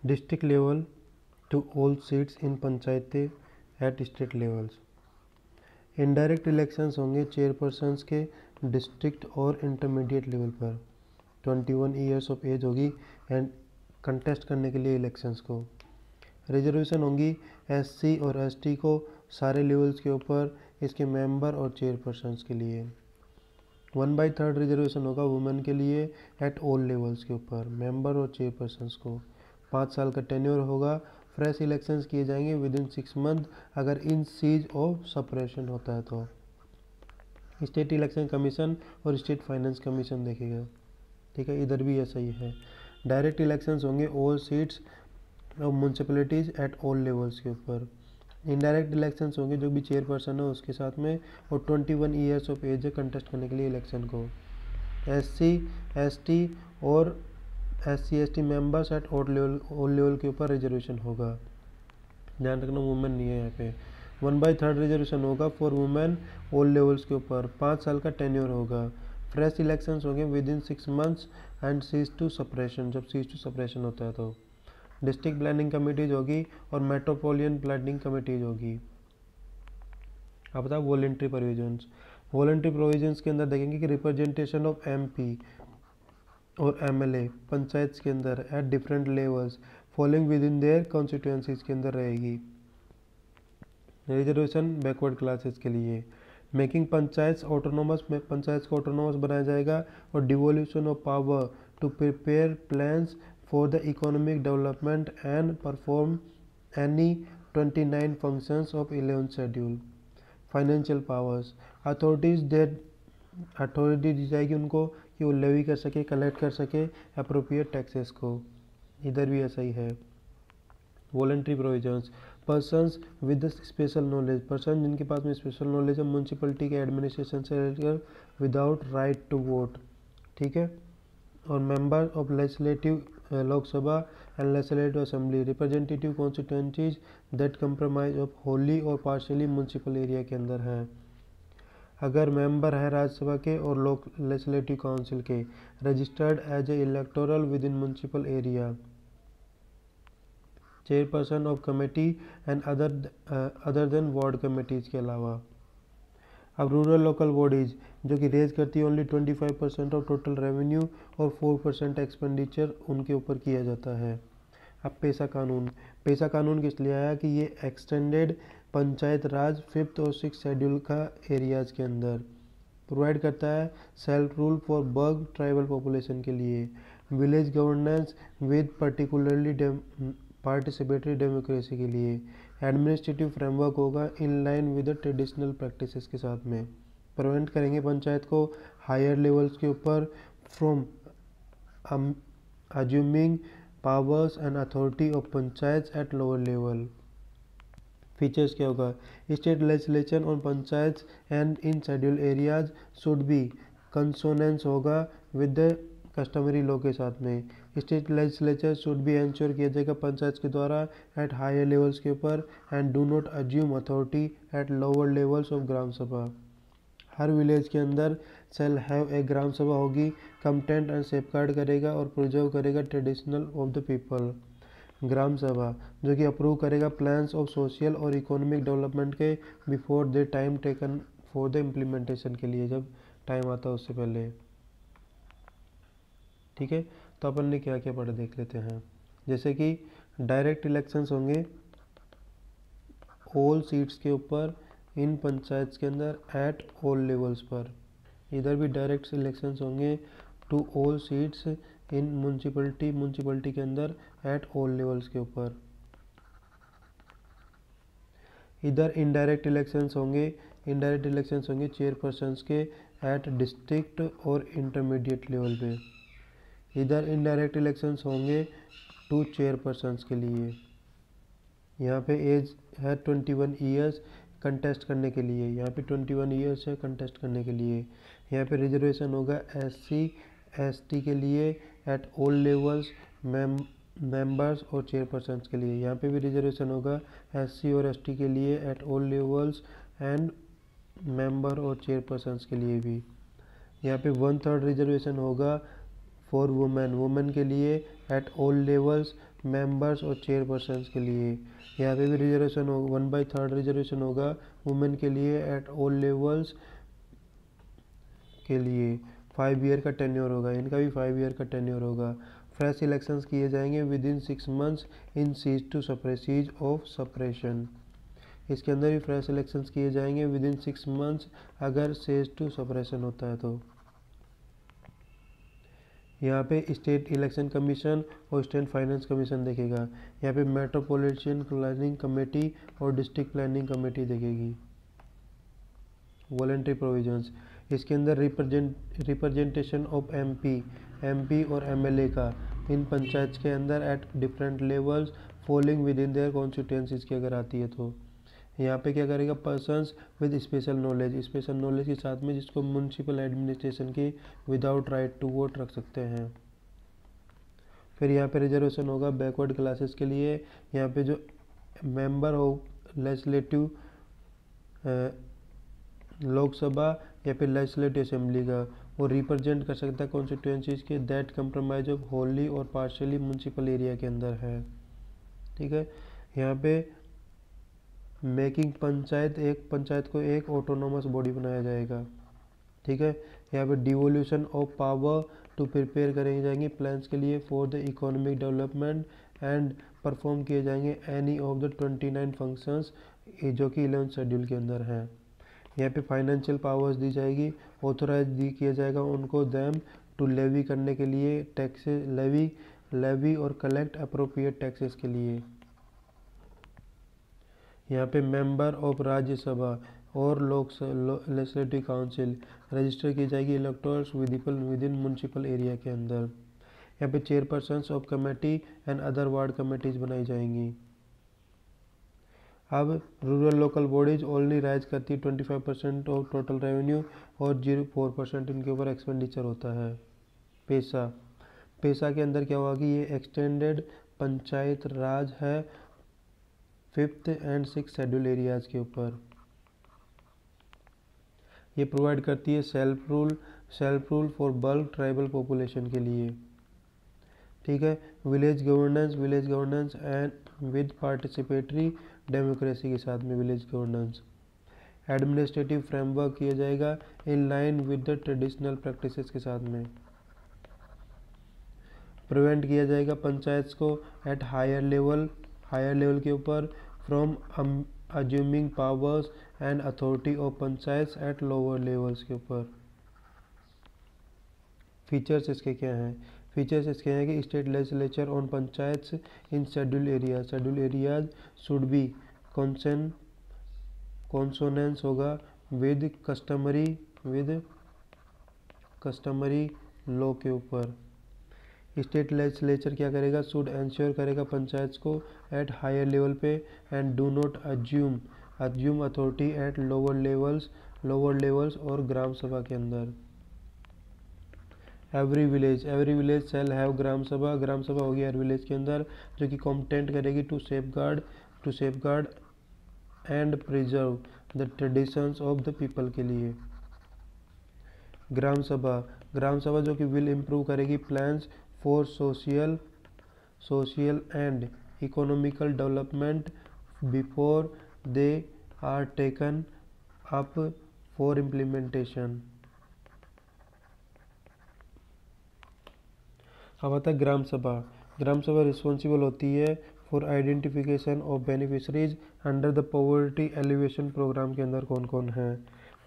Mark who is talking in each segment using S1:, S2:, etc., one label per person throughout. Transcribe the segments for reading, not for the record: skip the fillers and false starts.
S1: District level to all seats in पंचायतें at state levels. Indirect elections होंगे chairpersons के district और intermediate level पर। 21 ईयर्स ऑफ एज होगी एंड कंटेस्ट करने के लिए इलेक्शंस को। रिजर्वेशन होंगी एससी और एसटी को सारे लेवल्स के ऊपर, इसके मेंबर और चेयरपर्सन्स के लिए। 1/3 रिजर्वेशन होगा वुमेन के लिए एट ऑल लेवल्स के ऊपर, मेंबर और चेयरपर्सन्स को। 5 साल का टेन्योर होगा। फ्रेश इलेक्शंस किए जाएंगे विद इन 6 मंथ अगर इन सीज ऑफ सपरेशन होता है तो। स्टेट इलेक्शन कमीशन और स्टेट फाइनेंस कमीशन देखेगा। ठीक है, इधर भी ऐसा ही है। डायरेक्ट इलेक्शंस होंगे all seats of municipalities eight all levels के ऊपर। इनडायरेक्ट इलेक्शंस होंगे जो भी चेयरपर्सन है उसके साथ में, और 21 ईयर्स ऑफ एज है कंटेस्ट करने के लिए इलेक्शन को। एससी एसटी और SC/ST members at all level के ऊपर रिजर्वेशन होगा। ध्यान रखना वुमेन नहीं है यहाँ पे। 1/3 रिजर्वेशन होगा फॉर वुमेन ऑल लेवल्स के ऊपर। 5 साल का टेन्योर होगा। फ्रेश इलेक्शंस होंगे within 6 months and cease to separation, जब सीज टू सपरेशन होता है तो। डिस्ट्रिक्ट प्लानिंग कमिटीज होगी और मेट्रोपोलियन प्लानिंग कमिटीज होगी। अब बताओ वॉलेंट्री प्रोविजंस। वॉलेंट्री प्रोविजंस के अंदर देखेंगे कि रिप्रेजेंटेशन ऑफ MP और MLA पंचायत के अंदर at different levels following with in their constituencies के अंदर रहेगी। रिजर्वेशन बैकवर्ड क्लासेस के लिए। मेकिंग पंचायत ऑटोनोमस, में पंचायत को ऑटोनोमस बनाया जाएगा। और devolution of power to prepare plans for the economic development and perform any 29 functions of 11th schedule. Financial powers, authority दी जाएगी उनको कि वो लेवी कर सके, कलेक्ट कर सके अप्रोप्रिएट टैक्सेस को। इधर भी ऐसा ही है। Voluntary provisions, persons with special knowledge, person जिनके पास में स्पेशल नॉलेज है म्यूनसिपलिटी के एडमिनिस्ट्रेशन से लेकर विदाउट राइट टू वोट। ठीक है। और member of legislative Lok Sabha and legislative assembly, representative constituencies that compromise of Holi और पार्शियली म्यूनसिपल एरिया के अंदर हैं। अगर मेंबर है राज्यसभा के और लोक लेजिस्लेटिव काउंसिल के, registered as a electoral within municipal area, chairperson of committee and other than ward committees के अलावा। अब रूरल लोकल बॉडीज जो कि रेज करती है ओनली 25% ऑफ टोटल रेवेन्यू और 4% एक्सपेंडिचर उनके ऊपर किया जाता है। अब पेशा कानून, पेशा कानून किस लिए आया कि ये एक्सटेंडेड पंचायत राज 5th और 6th शेड्यूल का एरियाज के अंदर प्रोवाइड करता है सेल्फ रूल फॉर बर्ग ट्राइबल पॉपुलेशन के लिए, village governance with particularly participatory democracy के लिए, एडमिनिस्ट्रेटिव फ्रेमवर्क होगा in line with the traditional practices के साथ में। प्रिवेंट करेंगे पंचायत को हायर लेवल्स के ऊपर from assuming powers and authority of panchayat at lower level. Features क्या होगा, state legislation on panchayat and in schedule areas should be consonance होगा विद द कस्टमरी लॉ के साथ में। State legislature should be ensure किया जाएगा पंचायत के द्वारा एट हायर लेवल्स के ऊपर and do not assume authority at lower levels of gram sabha. हर विलेज के अंदर सेल हैव ए ग्राम सभा होगी, कंटेंट एंड सेफगार्ड करेगा और प्रिजर्व करेगा ट्रेडिशनल ऑफ द पीपल। ग्राम सभा जो कि अप्रूव करेगा प्लान्स ऑफ सोशल और इकोनॉमिक डेवलपमेंट के before the time taken for the implementation के लिए, जब टाइम आता है उससे पहले। ठीक है, तो अपन ने क्या क्या पढ़ा देख लेते हैं। जैसे कि डायरेक्ट इलेक्शंस होंगे ऑल सीट्स के ऊपर इन पंचायत के अंदर एट ऑल लेवल्स पर। इधर भी डायरेक्ट इलेक्शंस होंगे to all seats in municipality के अंदर एट ऑल लेवल्स के ऊपर। इधर इनडायरेक्ट इलेक्शंस होंगे चेयरपर्सन्स के एट डिस्ट्रिक्ट और इंटरमीडिएट लेवल पे। इधर इनडायरेक्ट इलेक्शंस होंगे टू चेयरपर्सन्स के लिए। यहाँ पे एज है 21 ईयर्स कंटेस्ट करने के लिए, यहाँ पे 21 ईयर्स है कंटेस्ट करने के लिए। यहाँ पे रिजर्वेशन होगा SC/ST के लिए एट ऑल लेवल्स, मेंबर्स और चेयरपर्सन्स के लिए। यहाँ पे भी रिजर्वेशन होगा SC और ST के लिए eight all levels and member और चेयरपर्सन्स के लिए भी। यहाँ पे 1/3 रिजर्वेशन होगा फॉर वुमेन के लिए एट ऑल लेवल्स, मेंबर्स और चेयरपर्सन्स के लिए। यहाँ पे भी रिजर्वेशन होगा, 1/3 रिजर्वेशन होगा वुमेन के लिए एट ऑल लेवल्स के लिए। 5 ईयर का टेन्योर होगा, इनका भी 5 ईयर का टेन्योर होगा। फ्रेश इलेक्शंस किए जाएंगे within 6 months in cease to supersedes of suppression. इसके अंदर भी फ्रेश इलेक्शंस किए जाएंगे विद इन 6 मंथ्स अगर सेज टू सप्रेशन होता है तो। यहाँ पे स्टेट इलेक्शन कमीशन और स्टेट फाइनेंस कमीशन देखेगा। यहाँ पे मेट्रोपॉलिटन प्लानिंग कमेटी और डिस्ट्रिक्ट प्लानिंग कमेटी देखेगी। वॉलेंट्री प्रोविजंस, इसके अंदर रिप्रेजेंटेशन ऑफ एमपी और एमएलए का इन पंचायत के अंदर at different levels following with in their constituencies की अगर आती है तो। यहाँ पे क्या करेगा, पर्सन्स विद स्पेशल नॉलेज के साथ में जिसको म्यूनसिपल एडमिनिस्ट्रेशन की विदाउट राइट टू वोट रख सकते हैं। फिर यहाँ पे रिजर्वेशन होगा बैकवर्ड क्लासेस के लिए। यहाँ पे जो मेंबर ऑफ लेजिस्लेटिव लोकसभा या फिर लेजिस्लेटिव असेंबली का वो रिप्रेजेंट कर सकता है कॉन्स्टिट्यूएंसीज के दैट कंप्रोमाइज ऑफ होली और पार्शियली म्यूनसिपल एरिया के अंदर है। ठीक है, यहाँ पे मेकिंग एक पंचायत को एक ऑटोनोमस बॉडी बनाया जाएगा। ठीक है, यहाँ पे devolution of power to prepare करेंगे जाएंगे प्लान्स के लिए for the economic development and perform किए जाएंगे एनी ऑफ द 29 फंक्शंस जो कि 11th शेड्यूल के अंदर हैं। यहाँ पे फाइनेंशियल पावर्स दी जाएगी, ऑथोराइज किया जाएगा उनको देम टू लेवी करने के लिए टैक्सेस, लेवी और कलेक्ट अप्रोप्रिएट टैक्सेस के लिए। यहाँ पे मेंबर ऑफ राज्यसभा और लेजिस्लेटिव काउंसिल रजिस्टर की जाएगी इलेक्टोर्स विद इन म्यूनसिपल एरिया के अंदर। यहाँ पे chairpersons of committee and other ward committees बनाई जाएंगी। अब rural local bodies only rise करती है 25% ऑफ टोटल रेवेन्यू और 0.4% इनके ऊपर एक्सपेंडिचर होता है। पेशा के अंदर क्या होगा कि ये एक्सटेंडेड पंचायत राज है 5th and 6th schedule areas के ऊपर। ये प्रोवाइड करती है self rule for bulk tribal population के लिए। ठीक है, village governance and with participatory democracy के साथ में विलेज गवर्नेंस। एडमिनिस्ट्रेटिव फ्रेमवर्क किया जाएगा इन line with the traditional practices के साथ में। प्रिवेंट किया जाएगा पंचायत को एट हायर लेवल के ऊपर from assuming powers and authority of panchayat at lower levels के ऊपर। फीचर्स इसके क्या हैं? फीचर्स इसके हैं कि state legislature on panchayat in schedule areas should B consonance होगा विद कस्टमरी लॉ के ऊपर। स्टेट लेजिस्लेचर क्या करेगा, शुड एंश्योर करेगा पंचायत को एट हायर लेवल पे and do not assume authority at lower levels और ग्राम सभा के अंदर। एवरी विलेज शैल हैव ग्राम सभा होगी हर विलेज के अंदर जो कि कॉम्पिटेंट करेगी to safeguard and preserve the traditions of the people के लिए। ग्राम सभा जो कि विल इम्प्रूव करेगी plans for social and economical development before they are taken up for implementation. अब आता है ग्राम सभा रिस्पॉन्सिबल होती है for identification of beneficiaries under the poverty alleviation programme के अंदर कौन कौन है।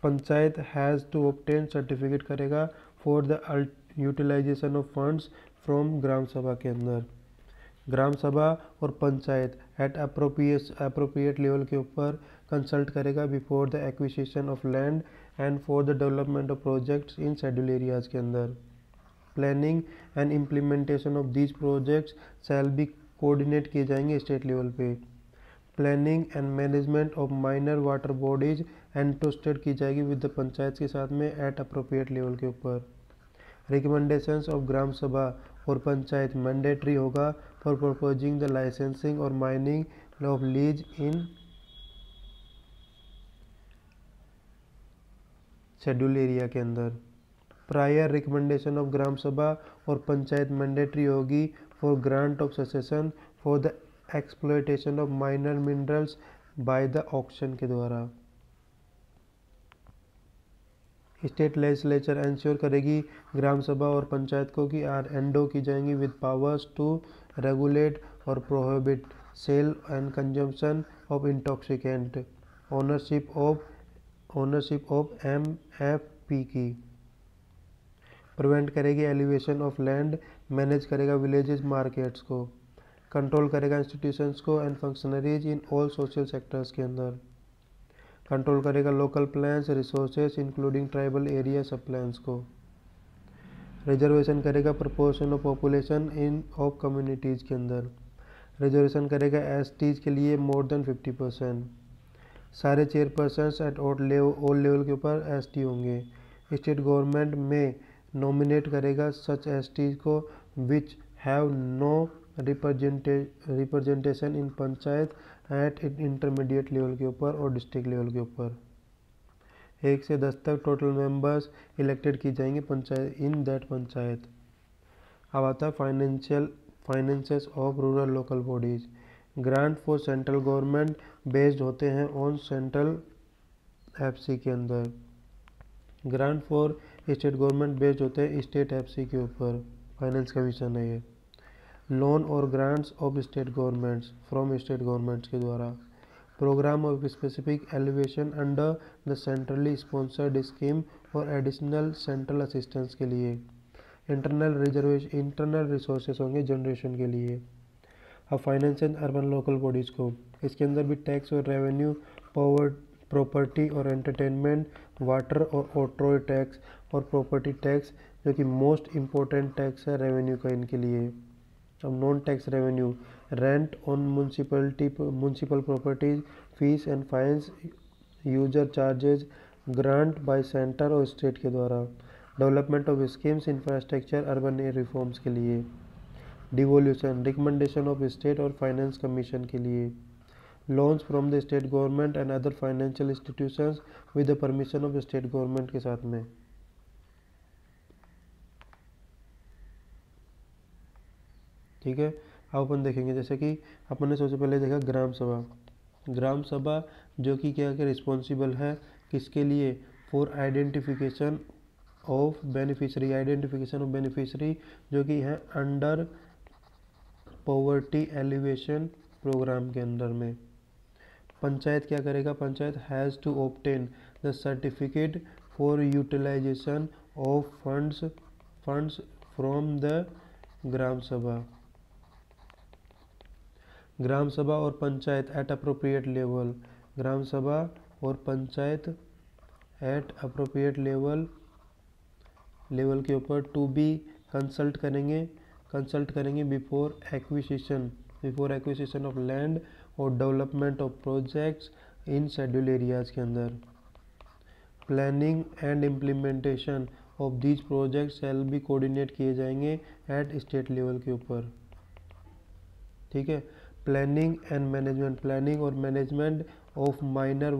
S1: Panchayat has to obtain certificate करेगा for the utilisation of funds from ग्राम सभा के अंदर। ग्राम सभा और पंचायत एट अप्रोप्रिएट लेवल के ऊपर कंसल्ट करेगा before the acquisition of land and for the development of projects in schedule areas के अंदर। Planning and implementation of these projects shell be coordinate किए जाएंगे स्टेट लेवल पे। Planning and management of minor water bodies entrusted की जाएगी with the panchayat के साथ में एट अप्रोप्रिएट लेवल के ऊपर। रिकमेंडेशंस ऑफ ग्राम सभा और पंचायत मैंडेटरी होगा फॉर प्रपोजिंग द लाइसेंसिंग और mining of lease in schedule area के अंदर। Prior recommendation of gram sabha और पंचायत मैंडेटरी होगी for grant of concession for the exploitation of minor minerals by the auction के द्वारा। स्टेट लेजिस्लेचर इंश्योर करेगी ग्राम सभा और पंचायत को कि आर एंडो की जाएंगी विद पावर्स टू रेगुलेट और prohibit sale and consumption of intoxicant, ownership of MFP की। प्रिवेंट करेगी एलिवेशन ऑफ लैंड, मैनेज करेगा विलेजेस मार्केट्स को, कंट्रोल करेगा इंस्टीट्यूशंस को and functionaries in all social sectors के अंदर, कंट्रोल करेगा local plans resources including tribal area sub plans को, रिजर्वेशन करेगा proportion of population in of communities के अंदर, रिजर्वेशन करेगा STs के लिए मोर देन 50%, सारे चेयरपर्सन्स एट ऑल लेवल के ऊपर ST होंगे। स्टेट गवर्नमेंट में नॉमिनेट करेगा सच STs को which have no representation in panchayat at intermediate level के ऊपर और डिस्ट्रिक्ट लेवल के ऊपर। 1 से 10 तक टोटल मेंबर्स इलेक्टेड की जाएंगे पंचायत इन दैट पंचायत। अब आता है finances of rural local bodies. Grant for central government based होते हैं ऑन सेंट्रल FC के अंदर, grant for state government based होते हैं स्टेट FC के ऊपर। फाइनेंस कमीशन है ये। लोन और grants of state governments from state governments के द्वारा। Programme of specific elevation under the centrally sponsored scheme और एडिशनल सेंट्रल असिस्टेंस के लिए। इंटरनल रिसोर्सेज होंगे जनरेशन के लिए। अब finance and urban local bodies को, इसके अंदर भी टैक्स और रेवेन्यू, प्रॉपर्टी और एंटरटेनमेंट, वाटर और ऑटो टैक्स और प्रॉपर्टी टैक्स, जो कि मोस्ट इम्पोर्टेंट टैक्स है रेवेन्यू का इनके लिए। अब non tax revenue, rent on municipal properties, fees and fines, user charges, grant by centre और स्टेट के द्वारा। Development of schemes, infrastructure, urban reforms के लिए। डिवोल्यूशन, रिकमेंडेशन ऑफ स्टेट और फाइनेंस कमीशन के लिए। Loans from the state government and other financial institutions with the permission of state government के साथ में। ठीक है, अब अपन देखेंगे जैसे कि अपन ने सबसे पहले देखा ग्राम सभा। ग्राम सभा जो कि क्या क्या रिस्पॉन्सिबल है किसके लिए, फॉर आइडेंटिफिकेशन ऑफ बेनिफिशरी जो कि है अंडर पॉवर्टी एलिवेशन प्रोग्राम के अंदर में। पंचायत क्या करेगा, panchayat has to obtain the certificate for utilisation of funds from the gram sabha. Gram sabha और panchayat at appropriate level, gram sabha और पंचायत एट अप्रोप्रिएट लेवल के ऊपर टू बी कंसल्ट करेंगे बिफोर एक्विजिशन ऑफ लैंड और development of projects in schedule areas के अंदर। Planning and implementation of these project shall be coordinate किए जाएंगे एट स्टेट लेवल के ऊपर। ठीक है, प्लानिंग और management of minor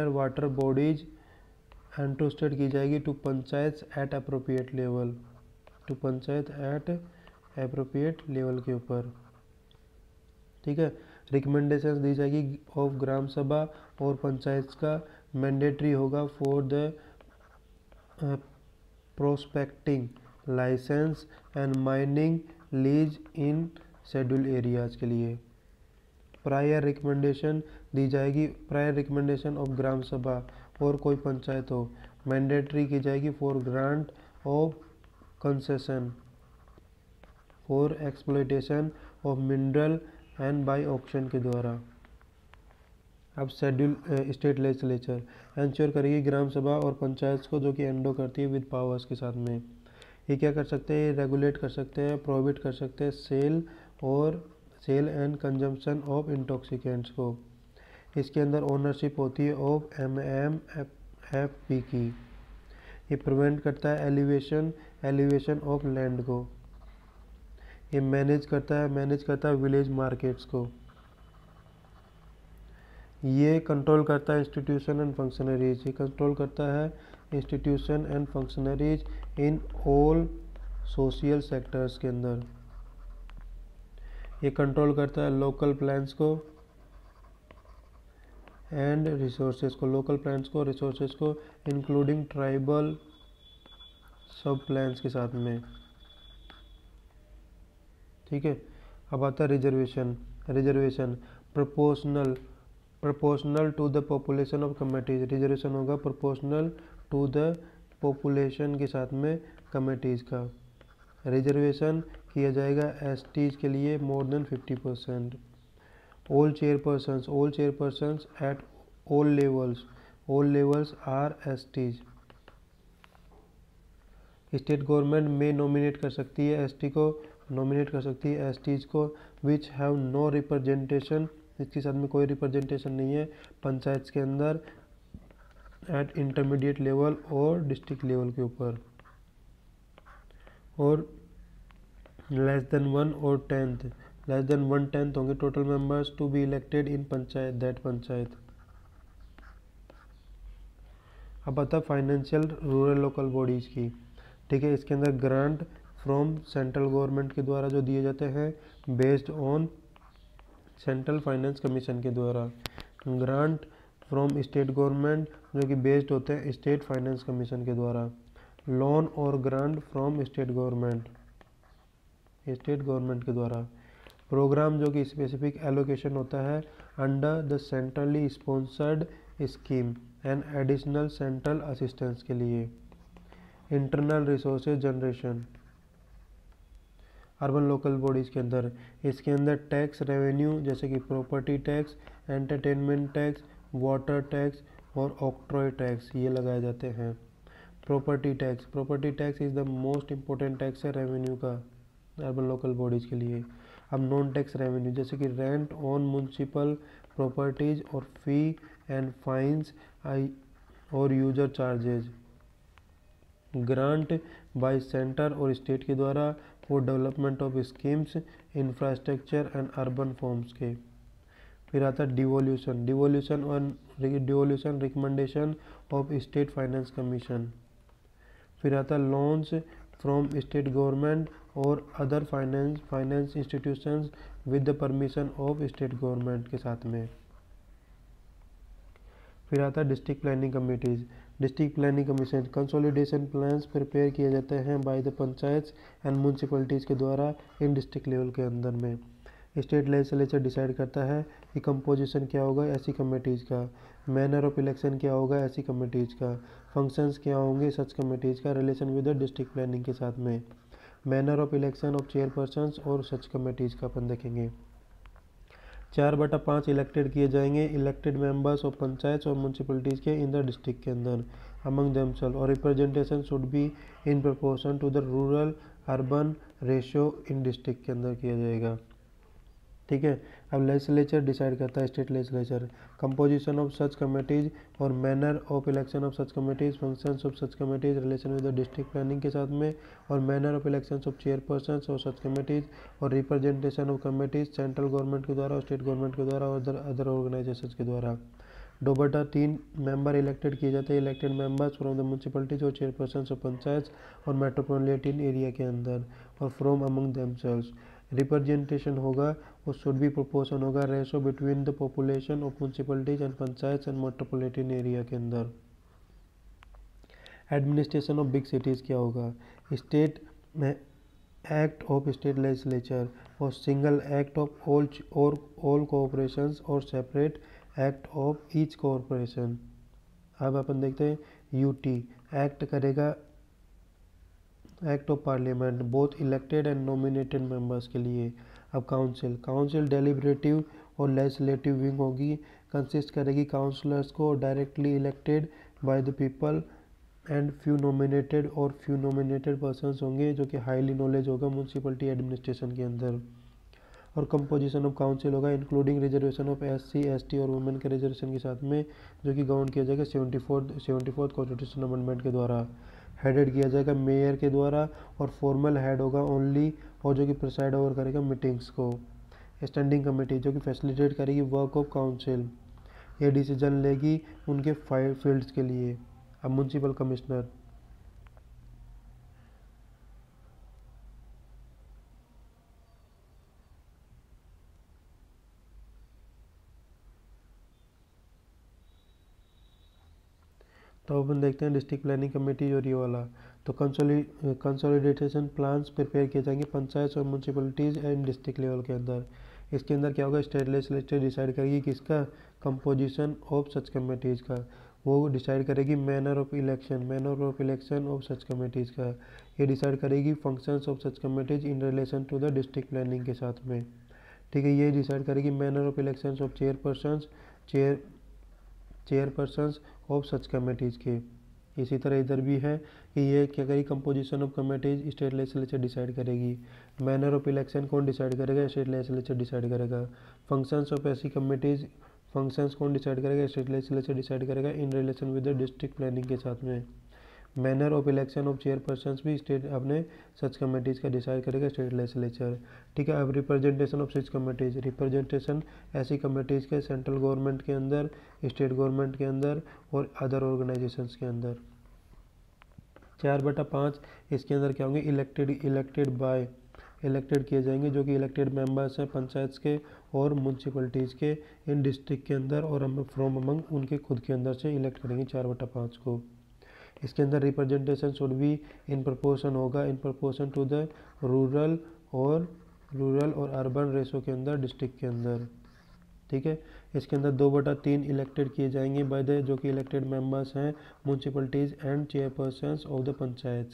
S1: water bodies entrusted की जाएगी to panchayat at appropriate level के ऊपर। ठीक है, रिकमेंडेशंस दी जाएगी ऑफ ग्राम सभा और पंचायत का मैंडेटरी होगा for the prospecting licence and mining lease in schedule areas के लिए। प्रायर रिकमेंडेशन दी जाएगी, prior recommendation of gram sabha और कोई पंचायत हो मैंडेटरी की जाएगी for grant of concession for exploitation of mineral and by auction के द्वारा। अब शेड्यूल स्टेट लेजिस्लेचर इंश्योर करेगी ग्राम सभा और पंचायत को जो कि एंडो करती है विद पावर्स के साथ में। ये क्या कर सकते हैं, रेगुलेट कर सकते हैं, प्रोहिबिट कर सकते हैं sale and consumption of intoxicants को। इसके अंदर ओनरशिप होती है ऑफ MFP की। ये प्रिवेंट करता है एलिवेशन ऑफ लैंड को। ये मैनेज करता है विलेज मार्केट्स को। ये कंट्रोल करता है इंस्टीट्यूशन एंड फंक्शनरीज, ये कंट्रोल करता है institution and functionaries in all social sectors के अंदर। ये कंट्रोल करता है लोकल प्लान्स को एंड रिसोर्सेज को, लोकल प्लान्स को, रिसोर्सेज को, इंक्लूडिंग ट्राइबल सब प्लान्स के साथ में। ठीक है, अब आता है reservation. Reservation proportional to the population of committees. Reservation होगा प्रोपोर्शनल टू द पॉपुलेशन के साथ में कमेटीज का। रिजर्वेशन किया जाएगा एसटीज के लिए more than 50%। all chairpersons at all levels are STs। State government में नॉमिनेट कर सकती है एसटी को, नॉमिनेट कर सकती है एसटीज को विच हैव नो रिप्रेजेंटेशन, इसके साथ में कोई रिप्रेजेंटेशन नहीं है पंचायत के अंदर, एट इंटरमीडिएट लेवल और डिस्ट्रिक्ट लेवल के ऊपर, और लेस देन 1/10 होंगे total members to be elected in panchayat, that panchayat. अब आता है फाइनेंशियल रूरल लोकल बॉडीज़ की। ठीक है, इसके अंदर ग्रांट फ्रॉम सेंट्रल गवर्नमेंट के द्वारा जो दिए जाते हैं based on central finance commission के द्वारा, ग्रांट फ्रॉम स्टेट गवर्नमेंट जो कि बेस्ड होते हैं स्टेट फाइनेंस कमीशन के द्वारा, लोन और ग्रांट फ्रॉम स्टेट गवर्नमेंट के द्वारा, प्रोग्राम जो कि स्पेसिफिक एलोकेशन होता है under the centrally sponsored scheme and additional central assistance के लिए, internal resources generation urban local bodies के अंदर। इसके अंदर टैक्स रेवेन्यू जैसे कि property tax, entertainment tax, water tax और ऑक्ट्रॉय टैक्स ये लगाए जाते हैं। Property tax is the most important tax है रेवेन्यू का अर्बन लोकल बॉडीज़ के लिए। अब नॉन टैक्स रेवेन्यू जैसे कि रेंट ऑन म्यूनसिपल प्रॉपर्टीज और फी एंड फाइन्स और user charges, grant by centre और स्टेट के द्वारा for development of schemes, infrastructure and urban forms के। फिर आता है devolution recommendation of state finance commission. फिर आता है लोन्स फ्रॉम स्टेट गवर्नमेंट और other finance institutions with the permission of state government के साथ में। फिर आता है district planning committees. District planning commission consolidation plans prepare किए जाते हैं by the panchayat and municipalities के द्वारा इन डिस्ट्रिक्ट लेवल के अंदर में। स्टेट लेजिस्लेचर डिसाइड करता है कि कंपोजिशन क्या होगा ऐसी कमेटीज़ का, मैनर ऑफ इलेक्शन क्या होगा ऐसी कमेटीज़ का, फंक्शंस क्या होंगे सच कमेटीज़ का relation with the district planning के साथ में, manner of election of chairpersons और सच कमेटीज़ का अपन देखेंगे। 4/5 इलेक्टेड किए जाएंगे इलेक्टेड मेंबर्स ऑफ पंचायत और म्यूनसिपलिटीज़ के इन द डिस्ट्रिक्ट के अंदर अमंग देमसेल्फ, और representation should be in proportion to the rural urban ratio in district के अंदर किया जाएगा। ठीक है, अब लेजिस्लेचर डिसाइड करता है state legislature composition of such committees और manner of election of such committees, functions of such committees relation with the district planning के साथ में, और manner of elections of chairperson और सच कमेटीज, और representation of committees central government के द्वारा और स्टेट गवर्नमेंट के द्वारा और अदर ऑर्गेनाइजेशन के द्वारा। 2/3 मेंबर इलेक्टेड किए जाते हैं elected members from the municipalities और चेयरपर्सन ऑफ पंचायत और मेट्रोपॉलिटन एरिया के अंदर और फ्रॉम अमंग देमसेल्व्स। रिप्रेजेंटेशन होगा वो शुड बी प्रोपोर्शन होगा ratio between the population of municipalities and panchayat and metropolitan area के अंदर। एडमिनिस्ट्रेशन ऑफ बिग सिटीज़ क्या होगा, स्टेट में एक्ट ऑफ स्टेट लेजिस्लेचर और single act of all corporations और separate act of each corporation. अब अपन देखते हैं यूटी एक्ट करेगा act of parliament both elected and nominated members के लिए। अब काउंसिल डेलिब्रेटिव और लेजिस्लेटिव विंग होगी, कंसिस्ट करेगी काउंसलर्स को directly elected by the people and few nominated persons होंगे जो कि हाईली नॉलेज होगा म्यूनसिपलिटी एडमिनिस्ट्रेशन के अंदर। और कंपोजिशन ऑफ काउंसिल होगा including reservation of SC ST और वुमेन के रिजर्वेशन के साथ में, जो कि गवर्न किया जाएगा 74th कॉन्स्टिट्यूशन अमेंडमेंट के द्वारा। हेडेड किया जाएगा मेयर के द्वारा और फॉर्मल हेड होगा ओनली, और जो कि प्रिसाइड ओवर करेगा मीटिंग्स को। स्टैंडिंग कमेटी जो कि फैसिलिटेट करेगी वर्क ऑफ काउंसिल। ये डिसीजन लेगी उनके 5 फील्ड्स के लिए। अब म्यूनसिपल कमिश्नर, तो अपन देखते हैं डिस्ट्रिक्ट प्लानिंग कमेटी जो रही वाला, तो कंसोलिडेशन प्लान्स प्रिपेयर किए जाएंगे पंचायत और म्यूनसिपलिटीज़ एंड डिस्ट्रिक्ट लेवल के अंदर। इसके अंदर क्या होगा, स्टेट लेजिस्लेचर डिसाइड करेगी किसका, कंपोजिशन ऑफ सच कमेटीज़ का। वो डिसाइड करेगी manner of election of such committees का। ये डिसाइड करेगी functions of such committees in relation to the district planning के साथ में। ठीक है, ये डिसाइड करेगी manner of election of chairpersons of such committees के। इसी तरह इधर भी है कि ये क्या करेगी, composition of committees state legislature decide करेगी। मैनर ऑफ इलेक्शन कौन डिसाइड करेगा, स्टेट लेजिस्लेचर डिसाइड करेगा। फंक्शंस ऑफ ऐसी कमेटीज, फंक्शंस कौन डिसाइड करेगा, स्टेट लेजिस्लेचर डिसाइड करेगा in relation with the district planning के साथ में। Manner of election of chairpersons भी स्टेट अपने सच कमेटीज़ का डिसाइड करेगा स्टेट लेजिस्लेचर। ठीक है, अब representation of such committees, representation ऐसी कमेटीज़ के सेंट्रल गवर्नमेंट के अंदर, स्टेट गवर्नमेंट के अंदर और अदर ऑर्गेनाइजेशंस के अंदर। 4/5 इसके अंदर क्या होंगे, इलेक्टेड किए जाएंगे, जो कि इलेक्टेड मेंबर्स हैं पंचायत के और म्यूनसिपलिटीज़ के इन डिस्ट्रिक्ट के अंदर, और हम फ्रॉम अमंग उनके खुद के अंदर से इलेक्ट करेंगे 4/5 को। इसके अंदर representation should be in proportion होगा, in proportion to the rural और अर्बन रेशो के अंदर डिस्ट्रिक्ट के अंदर। ठीक है, इसके अंदर 2/3 इलेक्टेड किए जाएंगे बाय द, जो कि इलेक्टेड मेंबर्स हैं municipalities and chairpersons of the panchayat.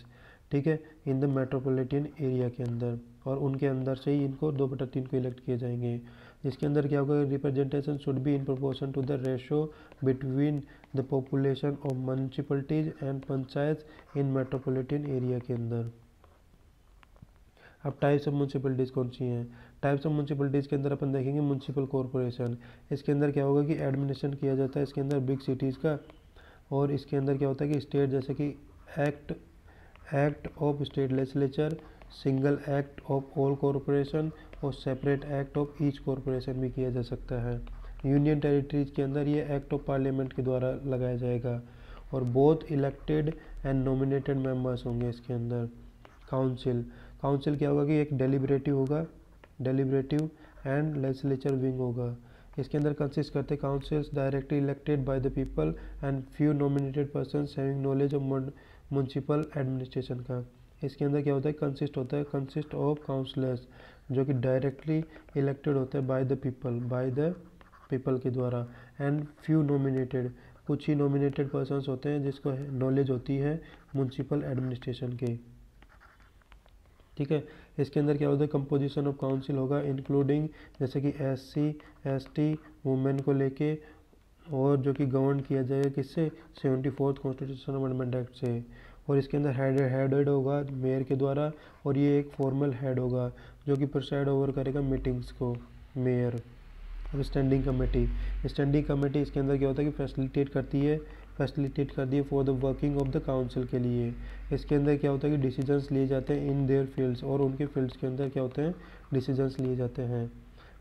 S1: ठीक है, इन द मेट्रोपॉलिटन एरिया के अंदर, और उनके अंदर से ही इनको 2/3 को इलेक्ट किए जाएंगे। इसके अंदर क्या होगा, representation should be in proportion to the ratio between the population of municipalities and panchayat in metropolitan area के अंदर। अब टाइप्स ऑफ म्यूनसिपलिटीज़ कौन सी हैं, टाइप्स ऑफ म्यूनसिपलिटीज़ के अंदर अपन देखेंगे म्यूनसिपल कॉरपोरेशन। इसके अंदर क्या होगा कि एडमिनिस्ट्रेशन किया जाता है इसके अंदर बिग सिटीज़ का, और इसके अंदर क्या होता है कि स्टेट, जैसे कि act of state legislature, single act of all corporation और separate act of each corporation भी किया जा सकता है। यूनियन टेरिटरीज के अंदर ये एक्ट ऑफ पार्लियामेंट के द्वारा लगाया जाएगा, और both elected and nominated members होंगे इसके अंदर। काउंसिल क्या होगा कि एक डेलिब्रेटिव एंड लेजिस्लेचर विंग होगा। इसके अंदर कंसिस्ट करते हैं councils directly elected by the people and few nominated persons having knowledge of municipal administration का। इसके अंदर क्या होता है, कंसिस्ट ऑफ काउंसलर्स, जो कि डायरेक्टली इलेक्टेड होते हैं बाय द पीपल के द्वारा, एंड फ्यू नॉमिनेटेड, कुछ ही नॉमिनेटेड पर्सन्स होते हैं जिसको नॉलेज होती है म्यूनसिपल एडमिनिस्ट्रेशन के। ठीक है, इसके अंदर क्या होता है, कंपोजिशन ऑफ काउंसिल होगा इंक्लूडिंग जैसे कि SC ST वुमेन को लेके, और जो कि गवर्न किया जाएगा किससे, 74th कॉन्स्टिट्यूशनल अमेंडमेंट एक्ट से। और इसके अंदर हेड होगा मेयर के द्वारा, और ये एक फॉर्मल हेड होगा जो कि प्रिसाइड ओवर करेगा मीटिंग्स को, मेयर। अब स्टैंडिंग कमेटी इसके अंदर क्या होता है कि फैसिलिटेट करती है for the working of the council के लिए। इसके अंदर क्या होता है कि डिसीजंस लिए जाते हैं इन देयर फील्ड्स, और उनके फील्ड्स के अंदर क्या होते हैं, डिसीजंस लिए जाते हैं।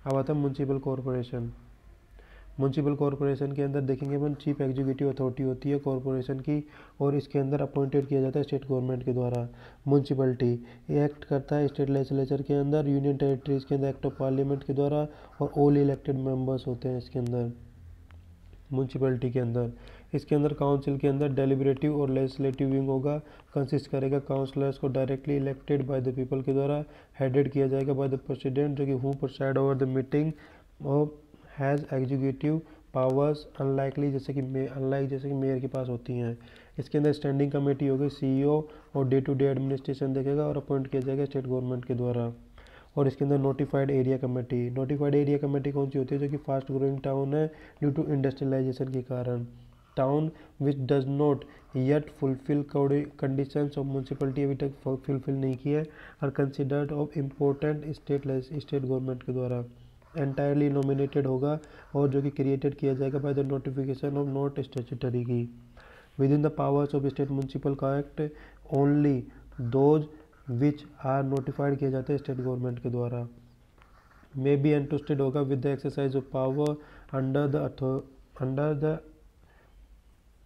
S1: अब आता है म्यूनसिपल कॉरपोरेशन के अंदर देखेंगे अपन, चीफ एग्जीक्यूटिव अथॉरिटी होती है कॉरपोरेशन की, और इसके अंदर अपॉइंटेड किया जाता है स्टेट गवर्नमेंट के द्वारा। म्यूनसिपलिटी एक्ट करता है स्टेट लेजिस्लेचर के अंदर, यूनियन टेरिटरीज के अंदर एक्ट ऑफ पार्लियामेंट के द्वारा, और ऑल इलेक्टेड मेंबर्स होते हैं इसके अंदर म्यूनसिपलिटी के अंदर। इसके अंदर काउंसिल के अंदर डेलिब्रेटिव और लेजिस्लेटिव विंग होगा, कंसिस्ट करेगा काउंसलर्स को directly elected by the people के द्वारा, हेडेड किया जाएगा बाय द प्रेसिडेंट, जो कि who preside over the meeting और हैज़ एग्जीक्यूटिव पावर्स अनलाइक जैसे कि मेयर के पास होती हैं। इसके अंदर स्टैंडिंग कमेटी होगी, CEO और डे टू डे एडमिनिस्ट्रेशन देखेगा, और अपॉइंट किया जाएगा स्टेट गवर्नमेंट के द्वारा। और इसके अंदर नोटिफाइड एरिया कमेटी कौन सी होती है, जो कि फास्ट ग्रोइंग टाउन है ड्यू टू इंडस्ट्रियलाइजेशन के कारण। Town which does not yet fulfil conditions of municipality, अभी तक फुलफिल नहीं किया है, और considered of important state government के द्वारा। एंटायरली नॉमिनेटेड होगा, और जो कि क्रिएटेड किया जाएगा by the notification of not statutory की। Within the powers of state municipal act only those which are notified किए जाते हैं स्टेट गवर्नमेंट के द्वारा। मे बी एंट्रस्टेड होगा with the exercise of power under the under the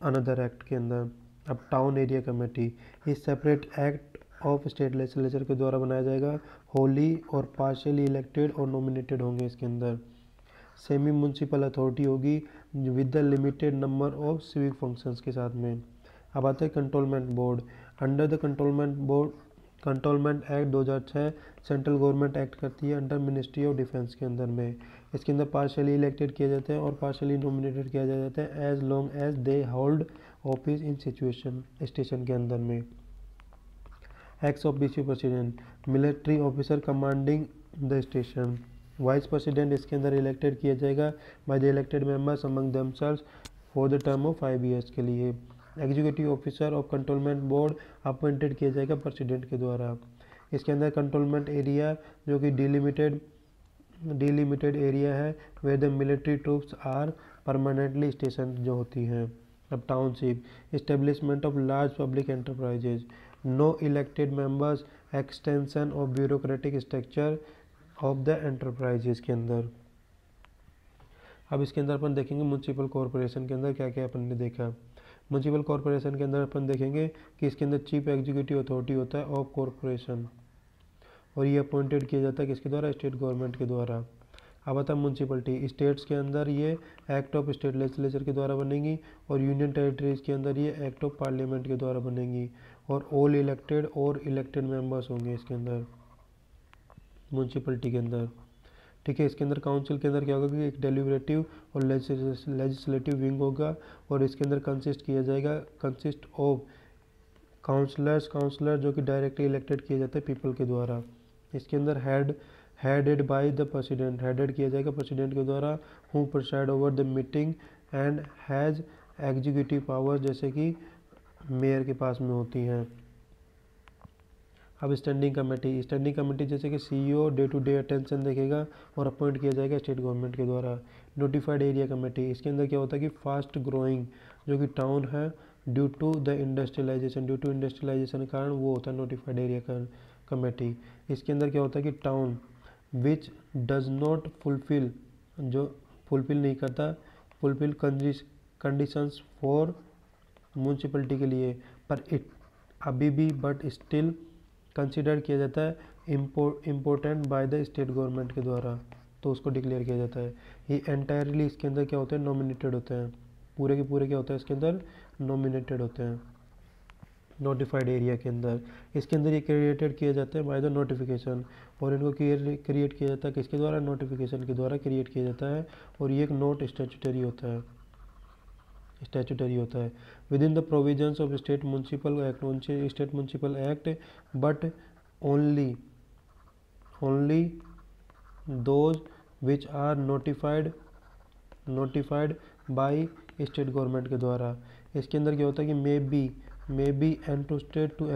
S1: another act के अंदर। अब टाउन एरिया कमेटी इस separate act of state legislature के द्वारा बनाया जाएगा। होली और पार्शियली इलेक्टेड और नॉमिनेटेड होंगे इसके अंदर। सेमी म्यूनसिपल अथॉरिटी होगी with the limited number of civic functions के साथ में। अब आता है cantonment board. Under the cantonment act 2006 central government act करती है अंडर मिनिस्ट्री ऑफ डिफेंस के अंदर में। इसके अंदर पार्शियली इलेक्टेड किए जाते हैं और पार्शियली नॉमिनेटेड किया जाता है as long as they hold office in situation station के अंदर में। Ex officio president military officer commanding the station. Vice president इसके अंदर इलेक्टेड किया जाएगा by the elected members among themselves for the term of 5 years के लिए। Executive officer of cantonment board appointed किया जाएगा प्रेसिडेंट के द्वारा। इसके अंदर कंट्रोलमेंट एरिया जो कि डिलिमिटेड एरिया है where the military troops are permanently station जो होती हैं। अब township establishment of large public enterprises no elected members extension of bureaucratic structure of the enterprises के अंदर। अब इसके अंदर अपन देखेंगे म्यूनसिपल कॉरपोरेशन के अंदर क्या क्या अपन ने देखा। म्यूनसिपल कॉरपोरेशन के अंदर अपन देखेंगे कि इसके अंदर चीफ एग्जीक्यूटिव अथॉरिटी होता है ऑफ कॉरपोरेशन और ये अपॉइंटेड किया जाता है किसके द्वारा, स्टेट गवर्नमेंट के द्वारा। अब आता है म्यूनसिपलिटी स्टेट्स के अंदर ये एक्ट ऑफ स्टेट लेजिस्लेचर के द्वारा बनेंगी और यूनियन टेरिटरीज के अंदर ये एक्ट ऑफ पार्लियामेंट के द्वारा बनेंगी और ऑल इलेक्टेड और इलेक्टेड मेंबर्स होंगे इसके अंदर म्यूनसिपलिटी के अंदर। ठीक है, इसके अंदर काउंसिल के अंदर क्या होगा कि एक डेलिब्रेटिव और लेजिस्लेटिव विंग होगा और इसके अंदर कंसिस्ट ऑफ काउंसलर जो कि डायरेक्टली इलेक्टेड किए जाते हैं पीपल के द्वारा। इसके अंदर headed by the president headed किया जाएगा प्रेसिडेंट के द्वारा who preside over the meeting and has executive powers जैसे कि मेयर के पास में होती हैं। अब स्टैंडिंग कमेटी जैसे कि CEO day to day attention देखेगा और अपॉइंट किया जाएगा स्टेट गवर्नमेंट के द्वारा। नोटिफाइड एरिया कमेटी इसके अंदर क्या होता है कि फास्ट ग्रोइंग जो कि टाउन है ड्यू टू इंडस्ट्रियलाइजेशन के कारण वो होता है नोटिफाइड एरिया कमेटी। इसके अंदर क्या होता है कि town which does not fulfil नहीं करता कंडीशंस फॉर म्यूनसिपलिटी के लिए पर इट अभी भी बट स्टिल कंसिडर किया जाता है important by the state government के द्वारा, तो उसको डिक्लेयर किया जाता है। ये एंटायरली इसके अंदर क्या होते हैं नॉमिनेटेड होते हैं, पूरे के पूरे क्या होता है इसके अंदर नॉमिनेटेड होते हैं नोटिफाइड एरिया के अंदर। इसके अंदर ये क्रिएटेड किए जाते हैं बाय द नोटिफिकेशन और इनको क्रिएट किया जाता है किसके द्वारा, नोटिफिकेशन के द्वारा क्रिएट किया जाता है और ये एक नोट स्टैट्यूटरी होता है within the provisions of state municipal act but only those which are notified by state government के द्वारा। इसके अंदर क्या होता है कि may be entrusted to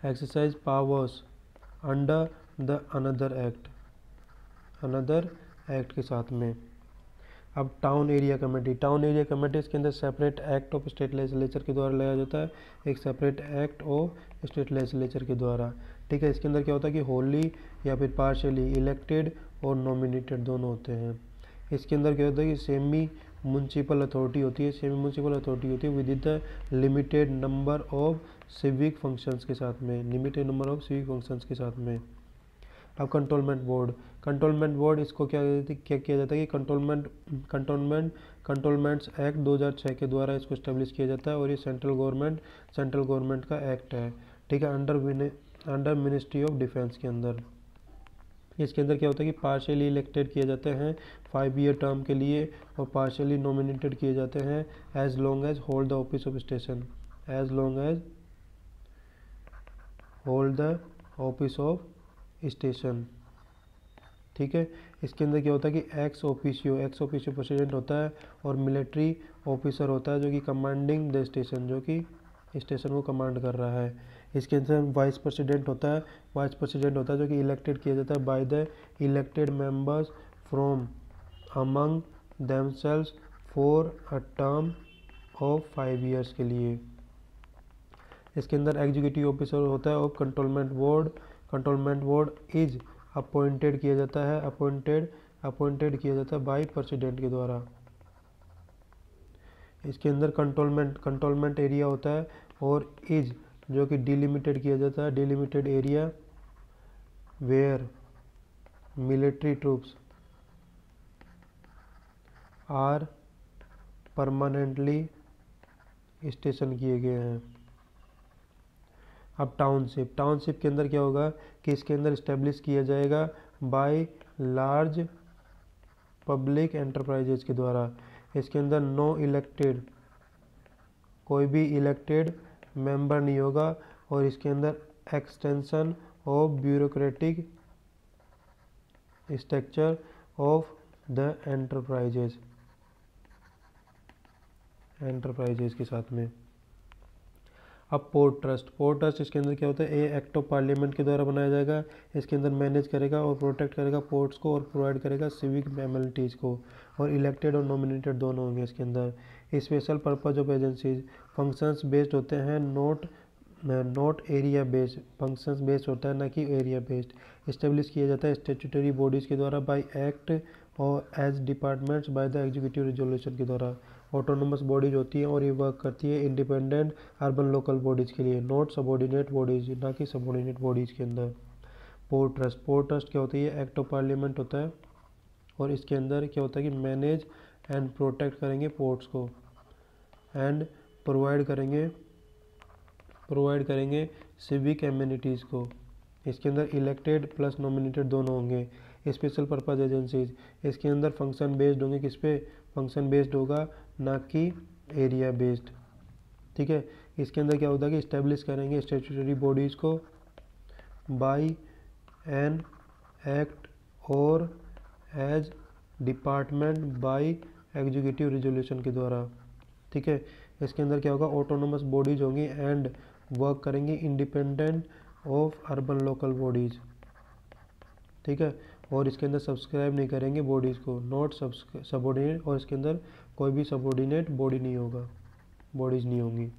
S1: exercise powers under the another act के साथ में। अब टाउन एरिया कमेटी इसके अंदर separate act of state legislature के द्वारा लाया जाता है, एक separate act of state legislature के द्वारा। ठीक है, इसके अंदर क्या होता है कि होली या फिर पार्शियली इलेक्टेड और नॉमिनेटेड दोनों होते हैं। इसके अंदर क्या होता है कि सेमी म्यूनसिपल अथॉरिटी होती है with the limited number of civic functions के साथ में। अब कंट्रोलमेंट बोर्ड इसको क्या किया जाता है कि कंट्रोलमेंट्स एक्ट 2006 के द्वारा इसको इस्टेब्लिश किया जाता है और ये सेंट्रल गवर्नमेंट का एक्ट है। ठीक है, अंडर मिनिस्ट्री ऑफ डिफेंस के अंदर। इसके अंदर क्या होता है कि पार्शियली इलेक्टेड किए जाते हैं 5 ईयर टर्म के लिए और पार्शियली नॉमिनेटेड किए जाते हैं as long as hold the office of station. ठीक है, इसके अंदर क्या होता है कि एक्स ऑफिशियो प्रेसिडेंट होता है और मिलिट्री ऑफिसर होता है जो कि कमांडिंग द स्टेशन जो कि स्टेशन को कमांड कर रहा है। इसके अंदर वाइस प्रेसिडेंट होता है जो कि इलेक्टेड किया जाता है bye the elected members from among themselves for a term of 5 years के लिए। इसके अंदर एग्जीक्यूटिव ऑफिसर होता है और कंट्रोलमेंट बोर्ड इज अपॉइंटेड अपॉइंटेड किया जाता है बाय प्रेसिडेंट के द्वारा। इसके अंदर कंट्रोलमेंट एरिया होता है, और इज जो कि डिलिमिटेड किया जाता है, delimited area where military troops are permanently station किए गए हैं। अब टाउनशिप के अंदर क्या होगा कि इसके अंदर इस्टेब्लिश किया जाएगा बाय लार्ज पब्लिक एंटरप्राइजेज के द्वारा। इसके अंदर नो इलेक्टेड, कोई भी इलेक्टेड मेंबर नहीं होगा, और इसके अंदर extension of bureaucratic structure of the enterprises के साथ में। अब पोर्ट ट्रस्ट इसके अंदर क्या होता है, ये एक्ट ऑफ पार्लियामेंट के द्वारा बनाया जाएगा। इसके अंदर मैनेज करेगा और प्रोटेक्ट करेगा पोर्ट्स को, और प्रोवाइड करेगा सिविक एमिनिटीज़ को, और इलेक्टेड और नॉमिनेटेड दोनों होंगे इसके अंदर। Special purpose of agencies, functions based होते हैं, not area based, functions based होता है ना कि एरिया बेस्ड। इस्टेब्लिश किया जाता है स्टेचुटरी बॉडीज़ के द्वारा बाय एक्ट और as departments by the executive resolution के द्वारा। ऑटोनोमस बॉडीज होती हैं और ये वर्क करती है इंडिपेंडेंट अर्बन लोकल बॉडीज़ के लिए, नॉट सबऑर्डिनेट बॉडीज़, ना कि सबऑर्डिनेट बॉडीज़ के अंदर। पोर्ट ट्रस्ट क्या होती है, एक्ट ऑफ पार्लियामेंट होता है, और इसके अंदर क्या होता है कि मैनेज एंड प्रोटेक्ट करेंगे पोर्ट्स को, एंड प्रोवाइड करेंगे सिविक एमिनिटीज़ को। इसके अंदर इलेक्टेड प्लस नॉमिनेटेड दोनों होंगे। स्पेशल पर्पज एजेंसीज, इसके अंदर फंक्शन बेस्ड होंगे, किस पे, फंक्शन बेस्ड होगा ना कि एरिया बेस्ड। ठीक है, इसके अंदर क्या होता है कि इस्टेब्लिश करेंगे स्टैट्यूटरी बॉडीज़ को बाय एन एक्ट और as department by executive resolution के द्वारा। ठीक है, इसके अंदर क्या होगा, ऑटोनोमस बॉडीज होंगी एंड वर्क करेंगे independent of urban local bodies. ठीक है, और इसके अंदर सब्सक्राइब नहीं करेंगे बॉडीज़ को, नॉट सबऑर्डिनेट, और इसके अंदर कोई भी सबऑर्डिनेट बॉडी नहीं होगा, बॉडीज़ नहीं होंगी।